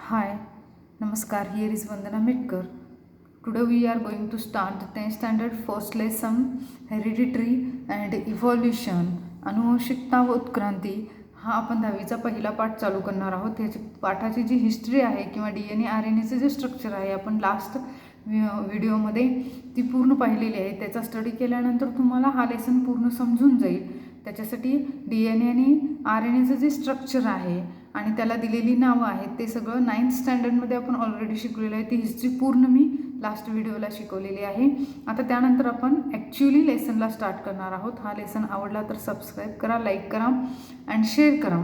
Hi, Namaskar. Here is Vandana Metkar. Today we are going to start the 10th standard first lesson Hereditary and Evolution अनुवंशिकता व उत्क्रांती हा आपण 10वीचा पहिला पाठ चालू करणार आहोत. त्याची पाठाची जी हिस्ट्री आहे किंवा DNA RNAचे जे स्ट्रक्चर आहे आपण लास्ट व्हिडिओमध्ये ती पूर्ण पाहिलेली आहे. त्याचा स्टडी केल्यानंतर तुम्हाला हा लेसन पूर्ण समजून जाईल. त्याच्यासाठी DNA आणि RNAचं जे स्ट्रक्चर आहे आणि त्याला दिलेली नावं आहेत ते सगळं 9th स्टँडर्डमध्ये आपण ऑलरेडी शिकलेलं आहे. ती हिस्ट्री पूर्ण मी लास्ट व्हिडिओला शिकवलेली आहे. आता त्यानंतर आपण ॲक्च्युअली लेसनला स्टार्ट करणार आहोत. हा लेसन आवडला तर सबस्क्राईब करा, लाईक करा अँड शेअर करा.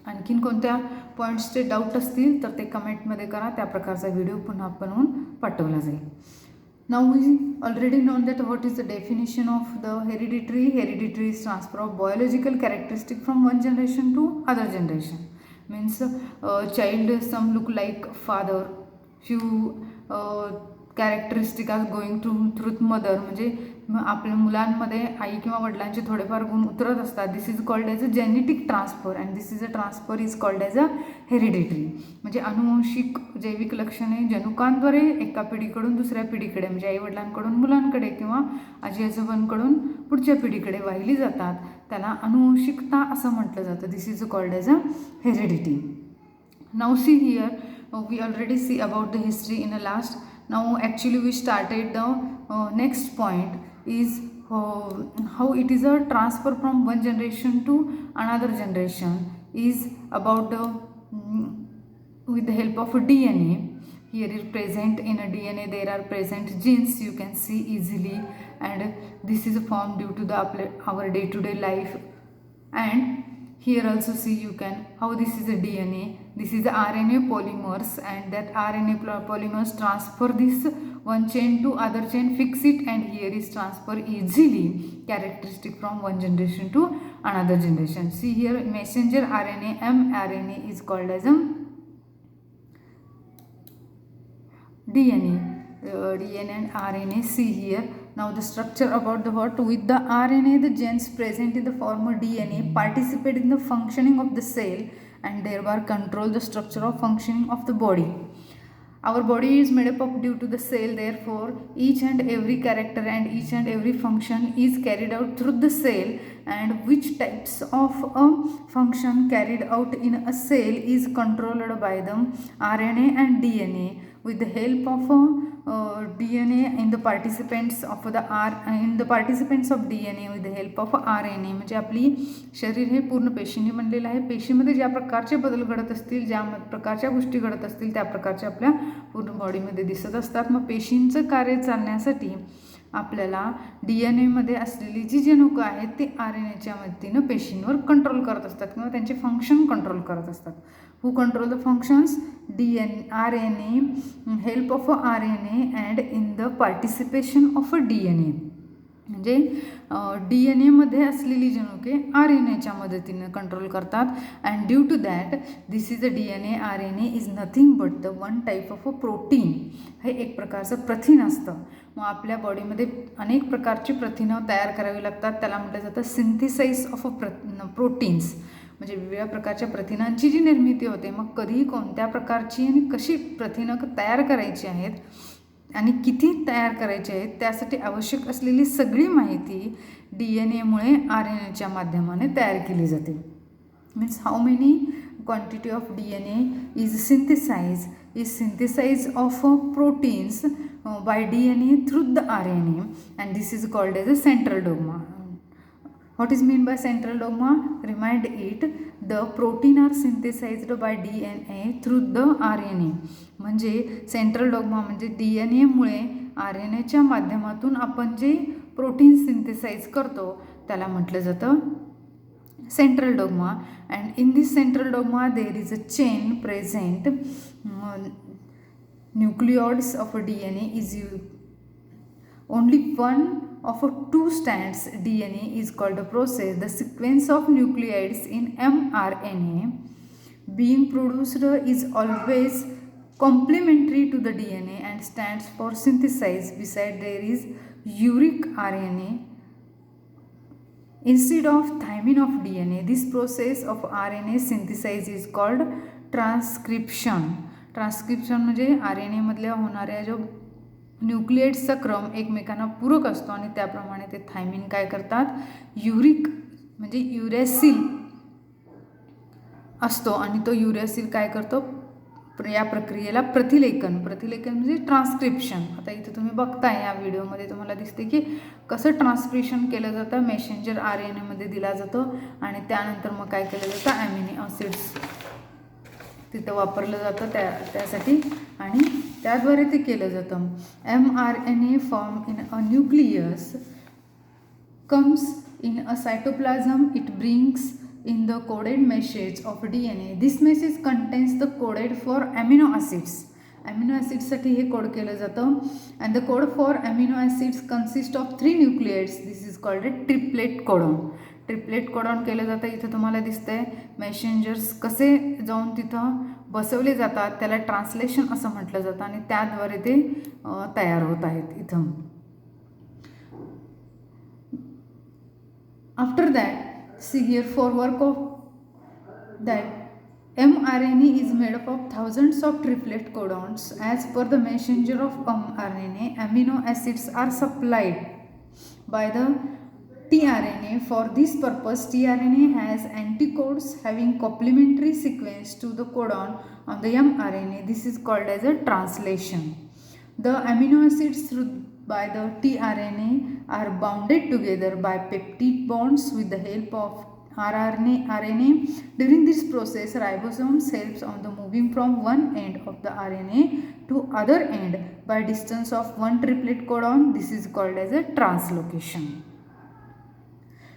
आणखीन कोणत्या पॉईंट्सचे डाऊट असतील तर ते कमेंटमध्ये करा. त्या प्रकारचा व्हिडिओ पुन्हा बनवून पाठवला जाईल. Now we already known that what is the definition of the hereditary. Hereditary is transfer of biological characteristic from one generation to other generation. Means child some look like father, few characteristic are going through mother. म्हणजे आपल्या मुलांमध्ये आई किंवा वडिलांचे थोडेफार गुण उतरत असतात. This is called as a genetic transfer and this is a transfer is called as a hereditary. म्हणजे अनुवंशिक जैविक लक्षणे जनुकांद्वारे एका पिढीकडून दुसऱ्या पिढीकडे म्हणजे आई वडिलांकडून मुलांकडे किंवा आजी आजोबांकडून पुढच्या पिढीकडे वाहिली जातात. त्याला अनुवंशिकता असं म्हटलं जातं. This is called as a heredity. Now see here we already see about the history in a last. Now actually we started the next point is how it is a transfer from one generation to another generation is about with the help of DNA. Here is present in a DNA there are present genes you can see easily and this is formed due to the our day to day life. And here also see you can how this is a DNA, this is the RNA polymers and that RNA polymers transfer this one chain to other chain, fix it and here is transfer easily characteristic from one generation to another generation. See here messenger RNA mRNA is called as a DNA. DNA and RNA see here. Now the structure about the what with the RNA the genes present in the form of DNA participate in the functioning of the cell and thereby control the structure of functioning of the body. Our body is made up of due to the cell, therefore each and every character and each and every function is carried out through the cell and which types of a function carried out in a cell is controlled by the RNA and DNA with the help of DNA in the participants of the participants of DNA with the help of RNA. म्हणजे आपली शरीर हे पूर्ण पेशींनी बनलेलं आहे. पेशीमध्ये ज्या प्रकारचे बदल घडत असतील ज्या प्रकारच्या गोष्टी घडत असतील त्या प्रकारच्या आपल्या पूर्ण बॉडीमध्ये दिसत असतात. मग पेशींचं कार्य चालण्यासाठी आपल्याला DNA असलेली जी जनुकं आहेत ते RNAच्या मदतीनं पेशींवर कंट्रोल करत असतात किंवा त्यांचे फंक्शन कंट्रोल करत असतात. Who control the functions? RNA, help of RNA and in the participation of DNA. म्हणजे DNA असलेली जनुके RNAच्या मदतीने कंट्रोल करतात and due to that this is a DNA RNA is nothing but the one type of a protein. हे एक प्रकारचं प्रथिन असतं. मग आपल्या बॉडीमध्ये अनेक प्रकारची प्रथिनं तयार करावी लागतात. त्याला म्हटलं जातं सिंथेसाइज ऑफ प्रोटीन्स. म्हणजे वेगवेगळ्या प्रकारच्या प्रथिनांची जी निर्मिती होते. मग कधी कोणत्या प्रकारची आणि कशी प्रथिनं तयार करायची आहेत आणि किती तयार करायचे आहेत त्यासाठी आवश्यक असलेली सगळी माहिती DNAमुळे RNAच्या माध्यमाने तयार केली जाते. Means how many quantity of DNA is synthesize of proteins by DNA through the RNA and this is called as a central dogma. What is mean by central dogma? Remind it, the protein are synthesized by DNA through the RNA. म्हणजे central dogma म्हणजे DNAमुळे RNAच्या माध्यमातून आपण जे protein synthesise करतो त्याला म्हटलं जातं central dogma. And in this central dogma there is a chain present. Nucleoids of DNA is only one of two strands DNA is called a process. The sequence of nucleides in mRNA being produced is always complementary to the DNA and stands for synthesis. Beside there is uric RNA Instead of thymine of DNA, this process of RNA synthesis is called transcription. Transcription म्हणजे RNA मधल्या होणाऱ्या जो न्यूक्लिएट्सचा क्रम एकमेकांना पूरक असतो आणि त्याप्रमाणे ते थायमिन काय करतात, युरिक म्हणजे युरॅसिल असतो आणि तो युरॅसिल काय करतो, या प्रक्रियेला प्रतिलेखन म्हणजे ट्रान्स्क्रिप्शन. आता इथे तुम्ही बघताय या व्हिडिओमध्ये तुम्हाला दिसते की कसं ट्रान्सक्रिप्शन केलं जातं, मेसेंजर RNA मध्ये दिला जातो आणि त्यानंतर मग काय केलं जातं, ॲमिनो ॲसिड्स तिथं वापरलं जातं त्यासाठी आणि त्याद्वारे ते केलं जातं. mRNA form in a nucleus comes in a cytoplasm. It brings in the coded message of DNA. This message contains the coded for amino acids. Amino acids साठी हे कोड केलं जातं. And the code for amino acids consists of 3 nucleotides. This is called a triplet codon. Triplet codon केलं जातं. इथं तुम्हाला दिसतंय मेसेंजर्स कसे जाऊन तिथं बसवले जातात, त्याला ट्रान्सलेशन असं म्हटलं जातं आणि त्याद्वारे ते तयार होत आहेत इथं. After that, see here, for work of that mRNA is made up of thousands of triplet codons. As per the messenger of mRNA, amino acids are supplied by the tRNA. For this purpose, tRNA has anticodes having complementary sequence to the codon on the mRNA. This is called as a translation. The amino acids by the tRNA are bounded together by peptide bonds with the help of RNA. During this process, ribosomes helps on the moving from one end of the RNA to other end by distance of one triplet codon. This is called as a translocation.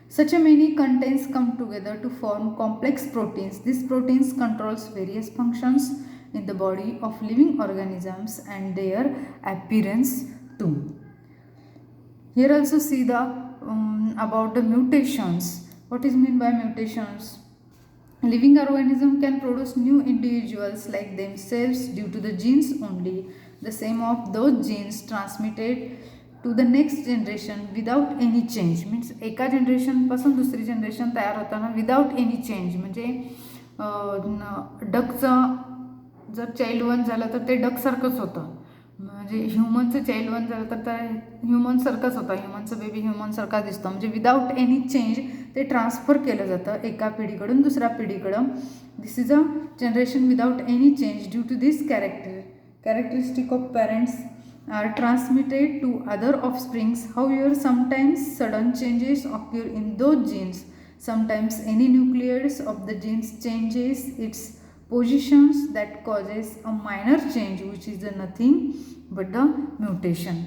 Such a many contents come together to form complex proteins. These proteins controls various functions in the body of living organisms and their appearance too. Here also see the about the mutations. What is meant by mutations? Living organism can produce new individuals like themselves due to the genes only. The same of those genes transmitted to the next generation without any change. Means एका generation पासून दुसरी generation तयार होताना without any change. म्हणजे डकचं जर child one झालं तर ते डकसारखंच होतं. म्हणजे ह्युमनचं चाइल्ड वन झालं तर त्या ह्युमनसारखाच होता, ह्युमनचं बेबी ह्युमनसारखा दिसतो. म्हणजे विदाउट एनी चेंज ते ट्रान्सफर केलं जातं एका पिढीकडून दुसऱ्या पिढीकडं. This is a generation without any change. Due to this characteristic of parents are transmitted to other offsprings. However, sometimes sudden changes occur in those genes. Sometimes any nucleus of the genes changes its positions that causes a minor change, which is nothing but the mutation.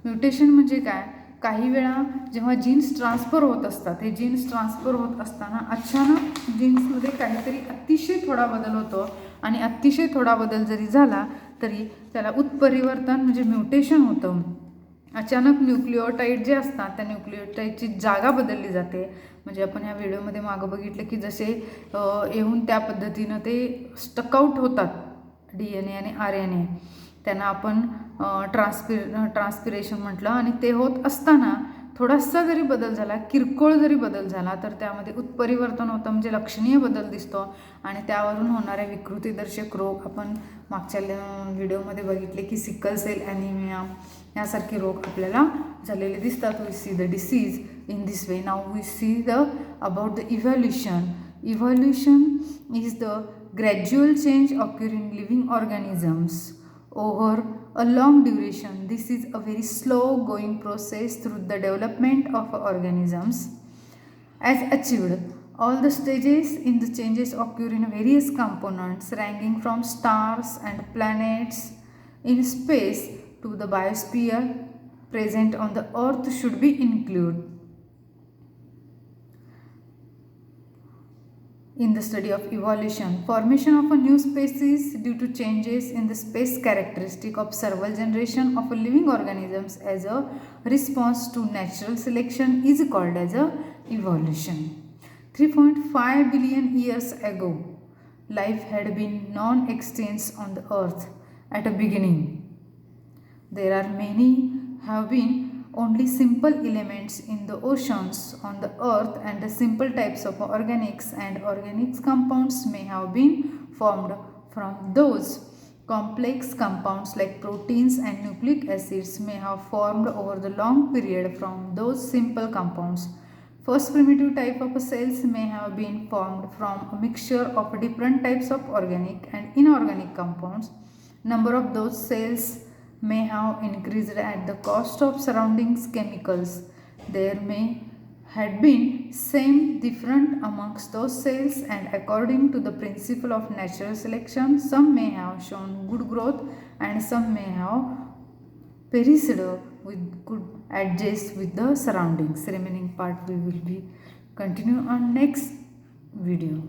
Mutation म्हणजे काय? काही वेळा जेव्हा jeans transfer होत असतात, हे jeans transfer होत असताना अचानक जीन्समध्ये काहीतरी अतिशय थोडा बदल होतो आणि अतिशय थोडा बदल जरी झाला तरी त्याला उत्परिवर्तन म्हणजे म्युटेशन होतं. अचानक न्यूक्लिओटाईड जे असतात त्या न्यूक्लिओटाईडची जागा बदलली जाते. म्हणजे आपण ह्या व्हिडिओमध्ये मागं बघितलं की जसे येऊन त्या पद्धतीनं ते स्टकआउट होतात DNA आणि RNA, त्यांना आपण ट्रान्सपिरेशन म्हटलं. आणि ते होत असताना थोडासा जरी बदल झाला, किरकोळ जरी बदल झाला तर त्यामध्ये उत्परिवर्तन होतं, म्हणजे लक्षणीय बदल दिसतो आणि त्यावरून होणाऱ्या विकृतीदर्शक रोग आपण मागच्या व्हिडिओमध्ये बघितले की सिकल सेल ॲनिमिया यासारखे रोग आपल्याला झालेले दिसतात. We see the disease in this way. Now we see the about the evolution. Evolution is the gradual change occurring in living organisms over a long duration. This is a very slow going process through the development of organisms. As achieved, all the stages in the changes occur in various components ranging from stars and planets in space to the biosphere present on the earth should be included in the study of evolution. Formation of a new species due to changes in the space characteristic of several generation of a living organisms as a response to natural selection is called as a evolution. 3.5 billion years ago, life had been non-extinct on the earth at a beginning. There are many have been only simple elements in the oceans, on the earth, and the simple types of organics and organic compounds may have been formed from those. Complex compounds like proteins and nucleic acids may have formed over the long period from those simple compounds. First primitive type of cells may have been formed from a mixture of different types of organic and inorganic compounds. Number of those cells may have increased at the cost of surroundings chemicals. There may had been same different amongst those cells, and according to the principle of natural selection, some may have shown good growth and some may have perished with good adjust with the surroundings. Remaining part we will be continue on next video.